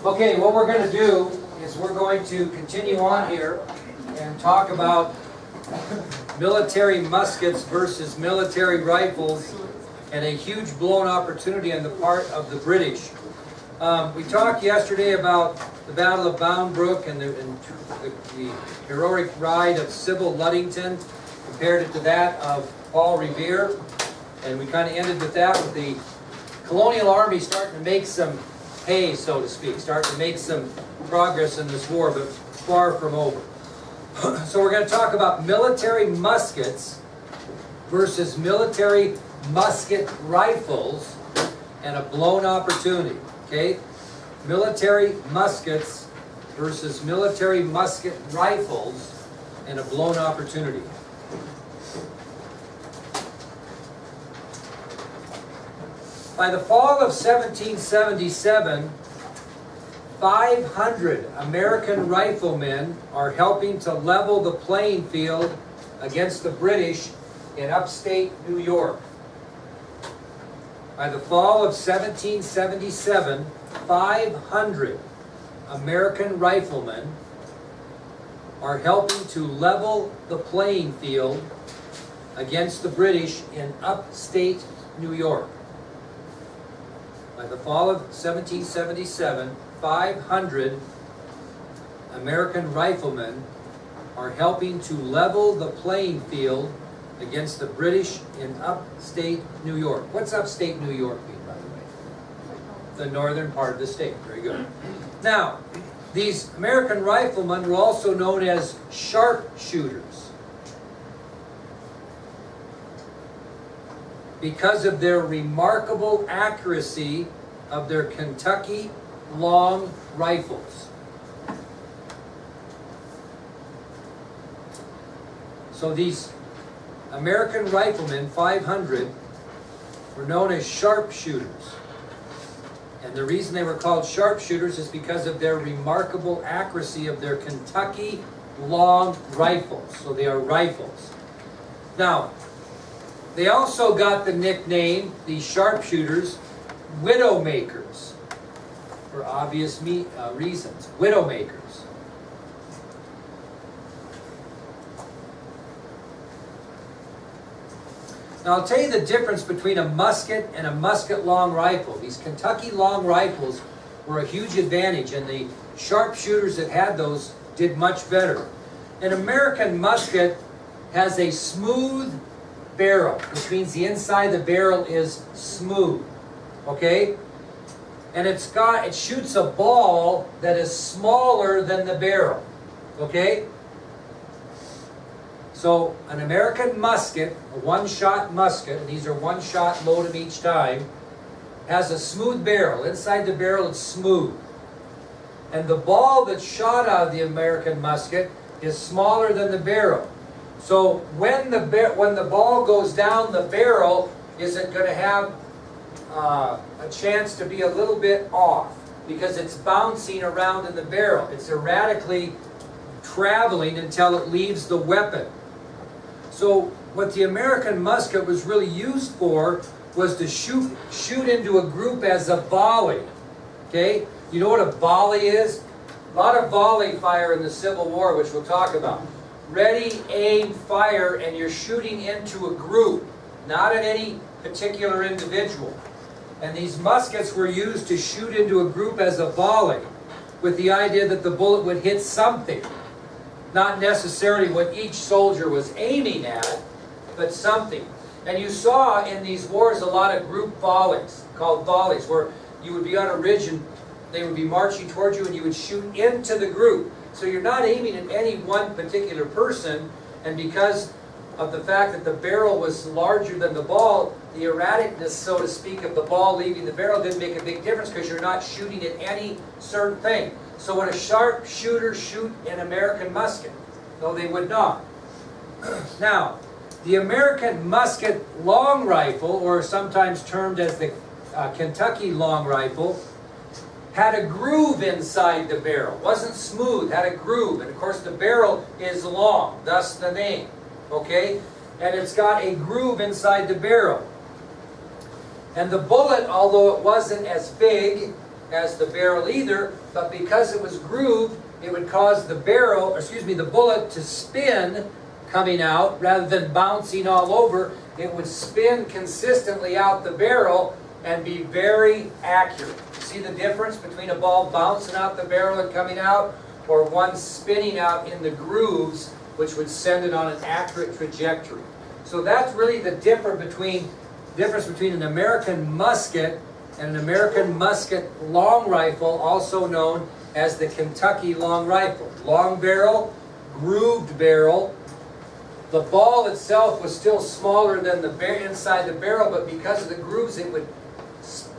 Okay, what we're going to do is we're going to continue on here and talk about military muskets versus military rifles and a huge blown opportunity on the part of the British. We talked yesterday about the Battle of Bound Brook and the heroic ride of Sybil Ludington, compared it to that of Paul Revere, and we kind of ended with that, with the colonial army starting to make some hay, so to speak, starting to make some progress in this war, but far from over. So we're going to talk about military muskets versus military musket rifles and a blown opportunity. Okay? Military muskets versus military musket rifles and a blown opportunity. By the fall of 1777, 500 American riflemen are helping to level the playing field against the British in upstate New York. By the fall of 1777, 500 American riflemen are helping to level the playing field against the British in upstate New York. By the fall of 1777, 500 American riflemen are helping to level the playing field against the British in upstate New York. What's upstate New York mean, by the way? The northern part of the state. Very good. Now, these American riflemen were also known as sharpshooters because of their remarkable accuracy of their Kentucky long rifles. So these American riflemen, 500, were known as sharpshooters. And the reason they were called sharpshooters is because of their remarkable accuracy of their Kentucky long rifles. So they are rifles. Now, they also got the nickname, these sharpshooters, widowmakers, for obvious reasons. Widowmakers. Now I'll tell you the difference between a musket and a musket long rifle. These Kentucky long rifles were a huge advantage, and the sharpshooters that had those did much better. An American musket has a smooth barrel, which means the inside of the barrel is smooth. Okay? And it shoots a ball that is smaller than the barrel. Okay? So an American musket, a one-shot musket, and these are one-shot, load them each time, has a smooth barrel. Inside the barrel it's smooth. And the ball that's shot out of the American musket is smaller than the barrel. So when the ball goes down the barrel, is it going to have a chance to be a little bit off? Because it's bouncing around in the barrel. It's erratically traveling until it leaves the weapon. So what the American musket was really used for was to shoot into a group as a volley. Okay? You know what a volley is? A lot of volley fire in the Civil War, which we'll talk about. Ready, aim, fire, and you're shooting into a group, not at any particular individual. And these muskets were used to shoot into a group as a volley, with the idea that the bullet would hit something. Not necessarily what each soldier was aiming at, but something. And you saw in these wars a lot of group volleys, called volleys, where you would be on a ridge and they would be marching towards you and you would shoot into the group. So you're not aiming at any one particular person, and because of the fact that the barrel was larger than the ball, the erraticness, so to speak, of the ball leaving the barrel didn't make a big difference because you're not shooting at any certain thing. So would a sharpshooter shoot an American musket? No, they would not. Now, the American musket long rifle, or sometimes termed as the Kentucky long rifle, had a groove inside the barrel. Wasn't smooth, had a groove. And of course the barrel is long, thus the name. Okay? And it's got a groove inside the barrel. And the bullet, although it wasn't as big as the barrel either, but because it was grooved, it would cause the the bullet to spin coming out rather than bouncing all over. It would spin consistently out the barrel and be very accurate. See the difference between a ball bouncing out the barrel and coming out, or one spinning out in the grooves, which would send it on an accurate trajectory. So that's really the difference between an American musket and an American musket long rifle, also known as the Kentucky long rifle. Long barrel, grooved barrel. The ball itself was still smaller than the inside the barrel, but because of the grooves, it would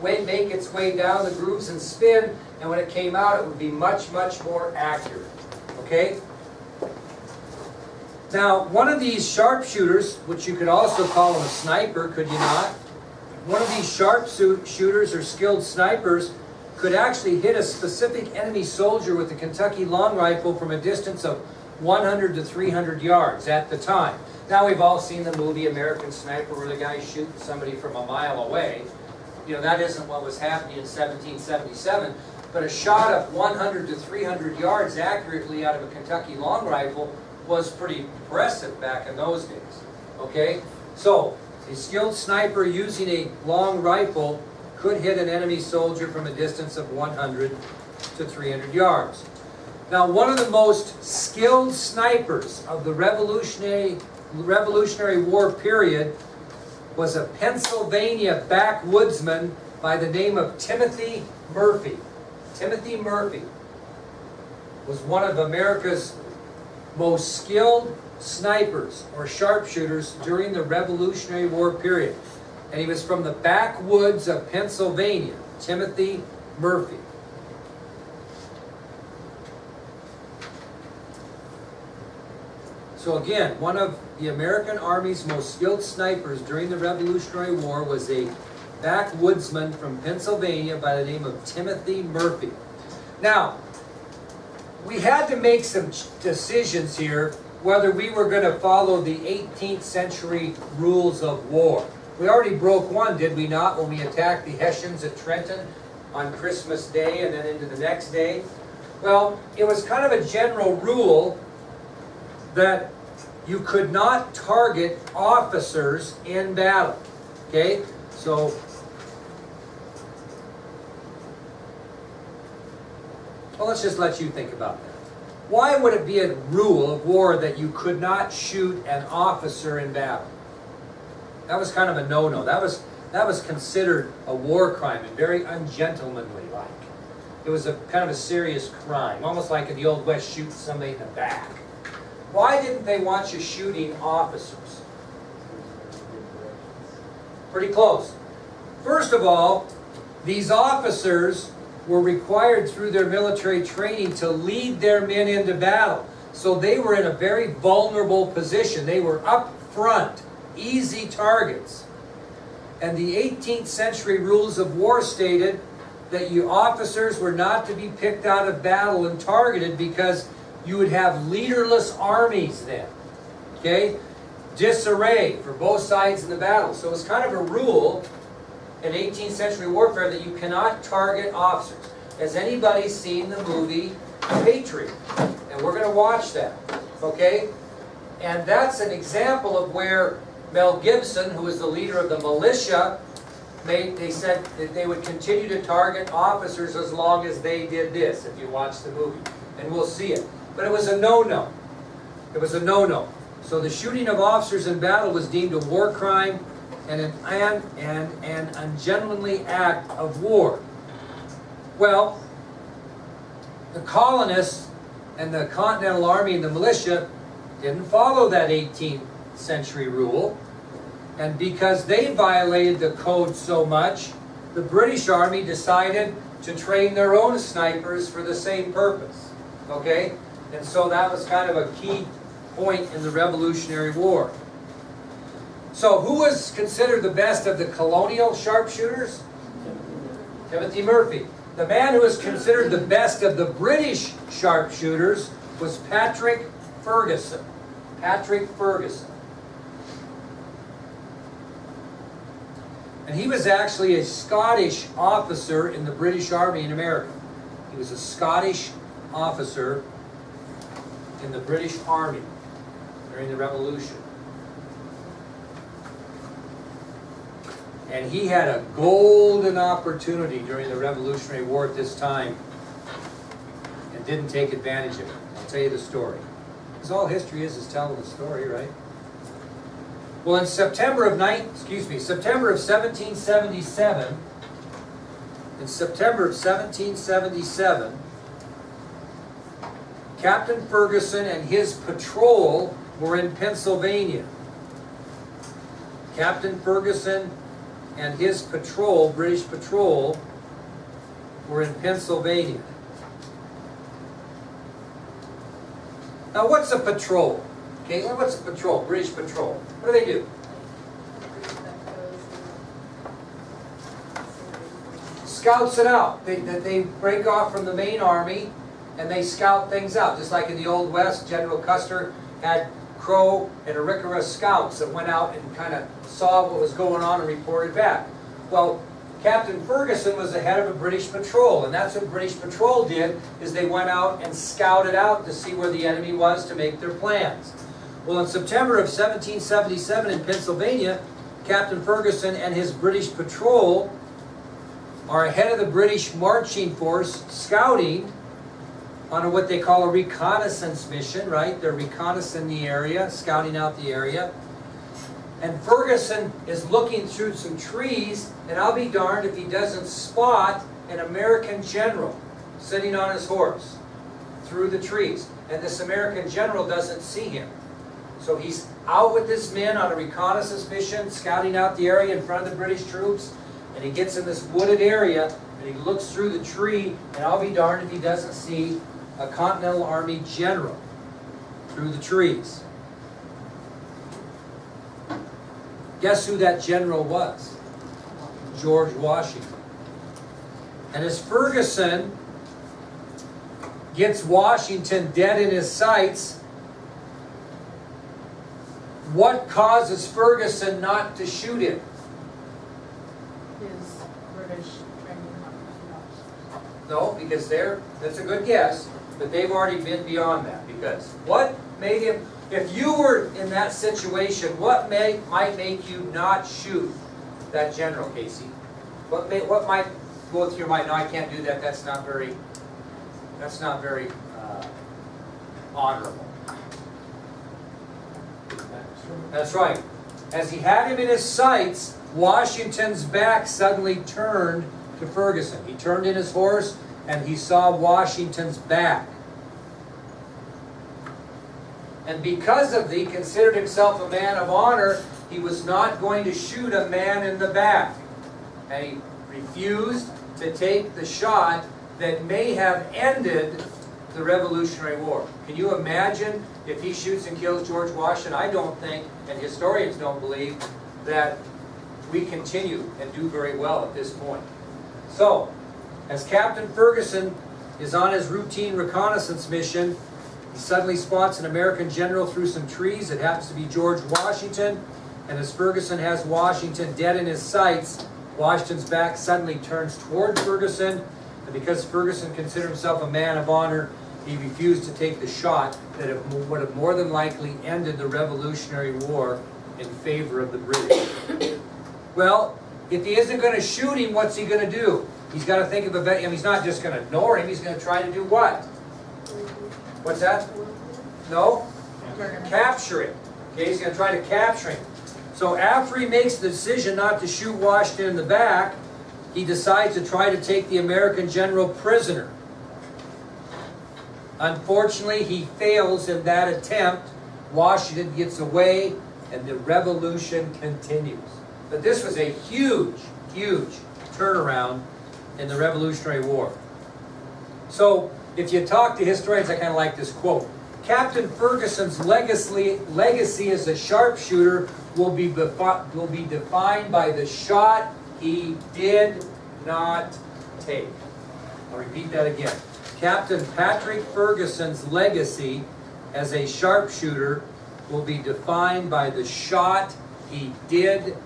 make its way down the grooves and spin, and when it came out, it would be much, much more accurate. Okay? Now, one of these sharpshooters, which you could also call him a sniper, could you not? One of these sharpshooters or skilled snipers could actually hit a specific enemy soldier with the Kentucky long rifle from a distance of 100 to 300 yards at the time. Now we've all seen the movie American Sniper where the guy's shooting somebody from a mile away. You know, that isn't what was happening in 1777, but a shot of 100 to 300 yards accurately out of a Kentucky long rifle was pretty impressive back in those days. Okay? So, a skilled sniper using a long rifle could hit an enemy soldier from a distance of 100 to 300 yards. Now, one of the most skilled snipers of the Revolutionary War period was a Pennsylvania backwoodsman by the name of Timothy Murphy. Timothy Murphy was one of America's most skilled snipers or sharpshooters during the Revolutionary War period. And he was from the backwoods of Pennsylvania, Timothy Murphy. So again, one of the American Army's most skilled snipers during the Revolutionary War was a backwoodsman from Pennsylvania by the name of Timothy Murphy. Now, we had to make some decisions here whether we were going to follow the 18th century rules of war. We already broke one, did we not, when we attacked the Hessians at Trenton on Christmas Day and then into the next day? Well, it was kind of a general rule that you could not target officers in battle. Okay? So, well, let's just let you think about that. Why would it be a rule of war that you could not shoot an officer in battle? That was kind of a no-no. That was considered a war crime and very ungentlemanly like. It was a kind of a serious crime, almost like in the Old West shooting somebody in the back. Why didn't they want you shooting officers? Pretty close. First of all, these officers were required through their military training to lead their men into battle. So they were in a very vulnerable position. They were up front, easy targets. And the 18th century rules of war stated that you officers were not to be picked out of battle and targeted because you would have leaderless armies then. Okay? Disarray for both sides in the battle. So it was kind of a rule in 18th century warfare that you cannot target officers. Has anybody seen the movie Patriot? And we're going to watch that. Okay? And that's an example of where Mel Gibson, who was the leader of the militia, they said that they would continue to target officers as long as they did this, if you watch the movie. And we'll see it. But it was a no-no. It was a no-no. So the shooting of officers in battle was deemed a war crime and an ungentlemanly act of war. Well, the colonists and the Continental Army and the militia didn't follow that 18th century rule. And because they violated the code so much, the British Army decided to train their own snipers for the same purpose. Okay? And so that was kind of a key point in the Revolutionary War. So who was considered the best of the colonial sharpshooters? Timothy Murphy. The man who was considered the best of the British sharpshooters was Patrick Ferguson. Patrick Ferguson. And he was actually a Scottish officer in the British Army in America. He was a Scottish officer in the British Army during the Revolution. And he had a golden opportunity during the Revolutionary War at this time and didn't take advantage of it. I'll tell you the story. Because all history is telling the story, right? Well, in September of 1777, Captain Ferguson and his patrol were in Pennsylvania. Captain Ferguson and his patrol, British patrol, were in Pennsylvania. Now, what's a patrol? Okay, well, what's a patrol? British patrol. What do they do? Scouts it out. They break off from the main army and they scout things out. Just like in the Old West, General Custer had Crow and Arikara scouts that went out and kind of saw what was going on and reported back. Well, Captain Ferguson was the head of a British patrol, and that's what British patrol did, is they went out and scouted out to see where the enemy was to make their plans. Well, in September of 1777 in Pennsylvania, Captain Ferguson and his British patrol are ahead of the British marching force scouting on what they call a reconnaissance mission, right? They're reconnaissing the area, scouting out the area. And Ferguson is looking through some trees, and I'll be darned if he doesn't spot an American general sitting on his horse through the trees. And this American general doesn't see him. So he's out with his men on a reconnaissance mission, scouting out the area in front of the British troops, and he gets in this wooded area, and he looks through the tree, and I'll be darned if he doesn't see a Continental Army general through the trees. Guess who that general was? George Washington. And as Ferguson gets Washington dead in his sights, what causes Ferguson not to shoot him? His British training. No, because that's a good guess, but they've already been beyond that. Because what made him, if you were in that situation, what might make you not shoot that general, Casey? What might go through your mind? No, I can't do that. That's not very honorable. That's right. As he had him in his sights, Washington's back suddenly turned to Ferguson. He turned in his horse and he saw Washington's back. And because of he considered himself a man of honor, he was not going to shoot a man in the back. And he refused to take the shot that may have ended the Revolutionary War. Can you imagine if he shoots and kills George Washington? I don't think, and historians don't believe, that we continue and do very well at this point. So, as Captain Ferguson is on his routine reconnaissance mission, he suddenly spots an American general through some trees. It happens to be George Washington. And as Ferguson has Washington dead in his sights, Washington's back suddenly turns toward Ferguson. And because Ferguson considered himself a man of honor, he refused to take the shot that would have more than likely ended the Revolutionary War in favor of the British. Well, if he isn't going to shoot him, what's he going to do? He's got to think of he's not just going to ignore him, he's going to try to do what? What's that? No? Capture him. Okay, he's going to try to capture him. So after he makes the decision not to shoot Washington in the back, he decides to try to take the American general prisoner. Unfortunately, he fails in that attempt. Washington gets away, and the revolution continues. But this was a huge, huge turnaround in the Revolutionary War. So, if you talk to historians, I kind of like this quote. Captain Ferguson's legacy as a sharpshooter will be defined by the shot he did not take. I'll repeat that again. Captain Patrick Ferguson's legacy as a sharpshooter will be defined by the shot he did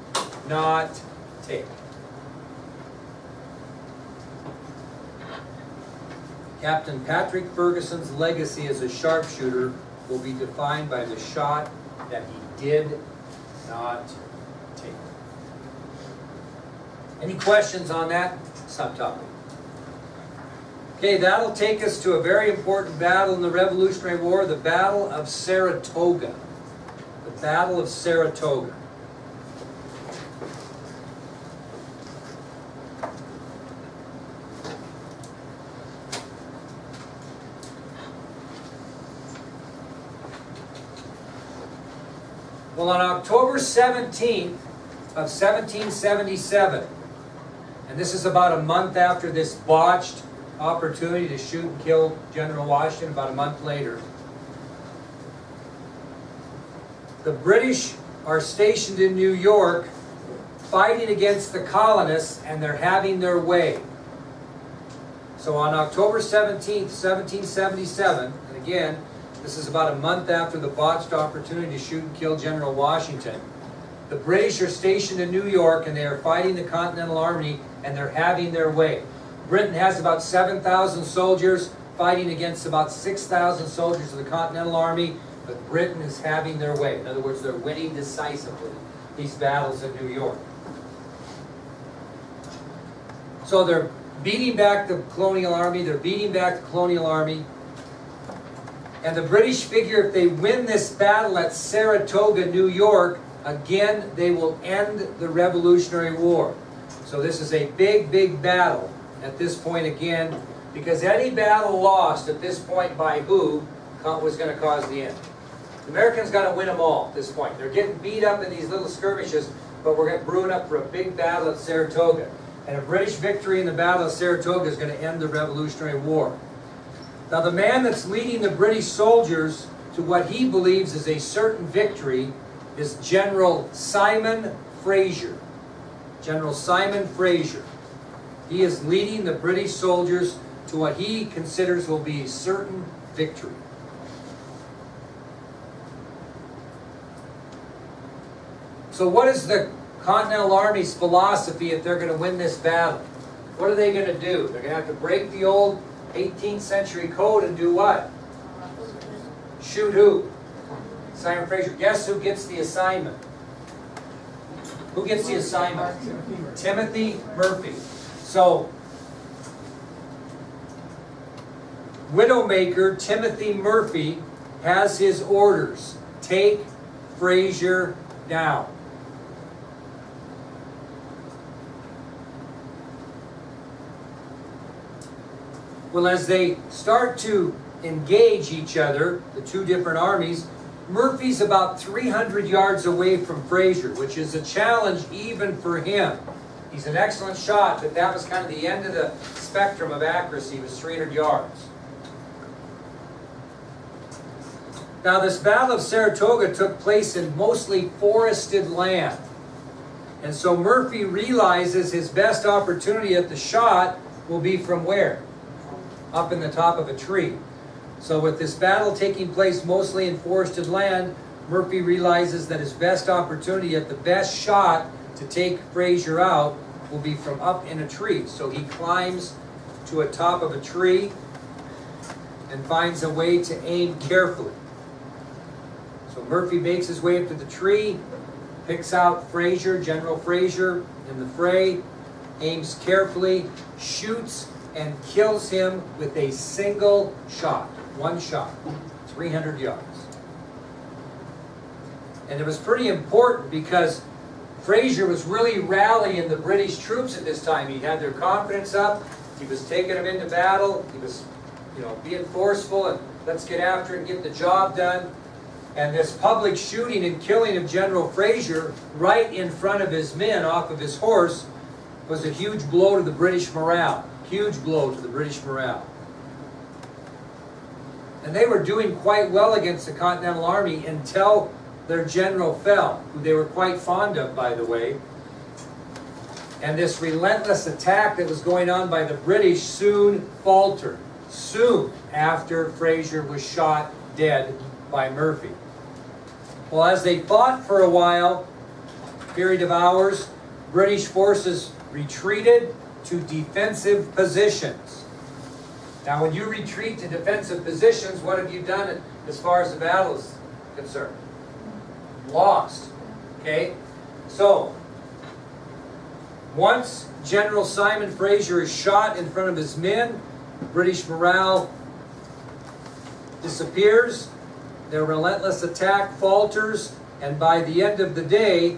not take. Captain Patrick Ferguson's legacy as a sharpshooter will be defined by the shot that he did not take. Any questions on that subtopic? Okay, that'll take us to a very important battle in the Revolutionary War, the Battle of Saratoga. The Battle of Saratoga. Well, on October 17th of 1777, and this is about a month after this botched opportunity to shoot and kill General Washington, about a month later, the British are stationed in New York fighting against the colonists, and they're having their way. So on October 17th, 1777, and again, this is about a month after the botched opportunity to shoot and kill General Washington, the British are stationed in New York, and they are fighting the Continental Army, and they're having their way. Britain has about 7,000 soldiers fighting against about 6,000 soldiers of the Continental Army, but Britain is having their way. In other words, they're winning decisively these battles in New York. So they're beating back the colonial army, and the British figure if they win this battle at Saratoga, New York, again, they will end the Revolutionary War. So this is a big, big battle at this point again, because any battle lost at this point by who was going to cause the end. The Americans got to win them all at this point. They're getting beat up in these little skirmishes, but we're brewing up for a big battle at Saratoga. And a British victory in the Battle of Saratoga is going to end the Revolutionary War. Now the man that's leading the British soldiers to what he believes is a certain victory is General Simon Fraser. General Simon Fraser. He is leading the British soldiers to what he considers will be a certain victory. So what is the Continental Army's philosophy if they're going to win this battle? What are they going to do? They're going to have to break the old 18th century code and do what? Shoot who? Simon Fraser. Guess who gets the assignment? Who gets the assignment? Timothy Murphy. So, Widowmaker Timothy Murphy has his orders. Take Fraser down. Well, as they start to engage each other, the two different armies, Murphy's about 300 yards away from Fraser, which is a challenge even for him. He's an excellent shot, but that was kind of the end of the spectrum of accuracy, was 300 yards. Now, this Battle of Saratoga took place in mostly forested land. And so Murphy realizes his best opportunity at the shot will be from where? Up in the top of a tree. So with this battle taking place mostly in forested land, Murphy realizes that his best opportunity at the best shot to take Fraser out will be from up in a tree. So he climbs to a top of a tree and finds a way to aim carefully. So Murphy makes his way up to the tree, picks out Fraser, General Fraser, in the fray, aims carefully, shoots, and kills him with a single shot. One shot. 300 yards. And it was pretty important because Fraser was really rallying the British troops at this time. He had their confidence up. He was taking them into battle. He was, being forceful and let's get after it and get the job done. And this public shooting and killing of General Fraser right in front of his men off of his horse was a huge blow to the British morale. Huge blow to the British morale. And they were doing quite well against the Continental Army until their general fell, who they were quite fond of, by the way. And this relentless attack that was going on by the British soon faltered, soon after Fraser was shot dead by Murphy. Well, as they fought for a while, period of hours, British forces retreated to defensive positions. Now, when you retreat to defensive positions, what have you done as far as the battle is concerned? Lost. Okay? So, once General Simon Fraser is shot in front of his men, British morale disappears, their relentless attack falters, and by the end of the day,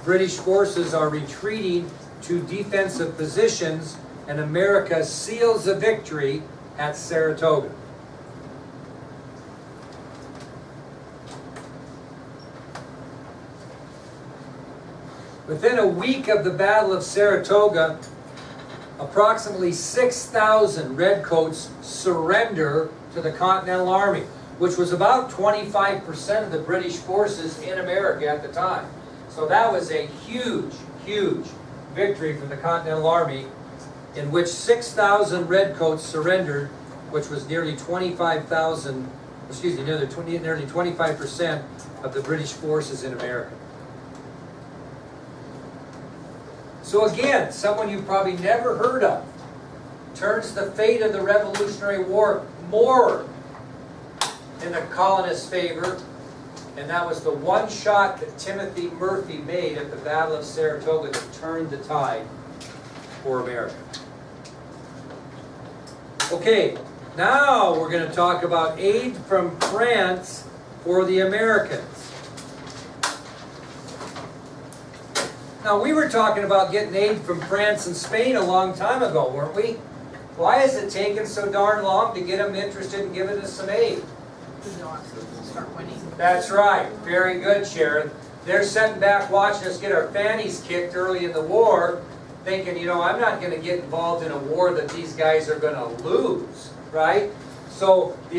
British forces are retreating to defensive positions, and America seals a victory at Saratoga. Within a week of the Battle of Saratoga, approximately 6,000 redcoats surrender to the Continental Army, which was about 25% of the British forces in America at the time. So that was a huge, huge victory for the Continental Army, in which 6,000 redcoats surrendered, which was nearly 25,000, nearly 25% of the British forces in America. So again, someone you've probably never heard of turns the fate of the Revolutionary War more in the colonists' favor, and that was the one shot that Timothy Murphy made at the Battle of Saratoga that turned the tide for America. Okay, now we're going to talk about aid from France for the Americans. Now, we were talking about getting aid from France and Spain a long time ago, weren't we? Why is it taking so darn long to get them interested in giving us some aid? Because they'll actually start winning. That's right. Very good, Sharon. They're sitting back watching us get our fannies kicked early in the war, thinking, you know, I'm not going to get involved in a war that these guys are going to lose, right? So the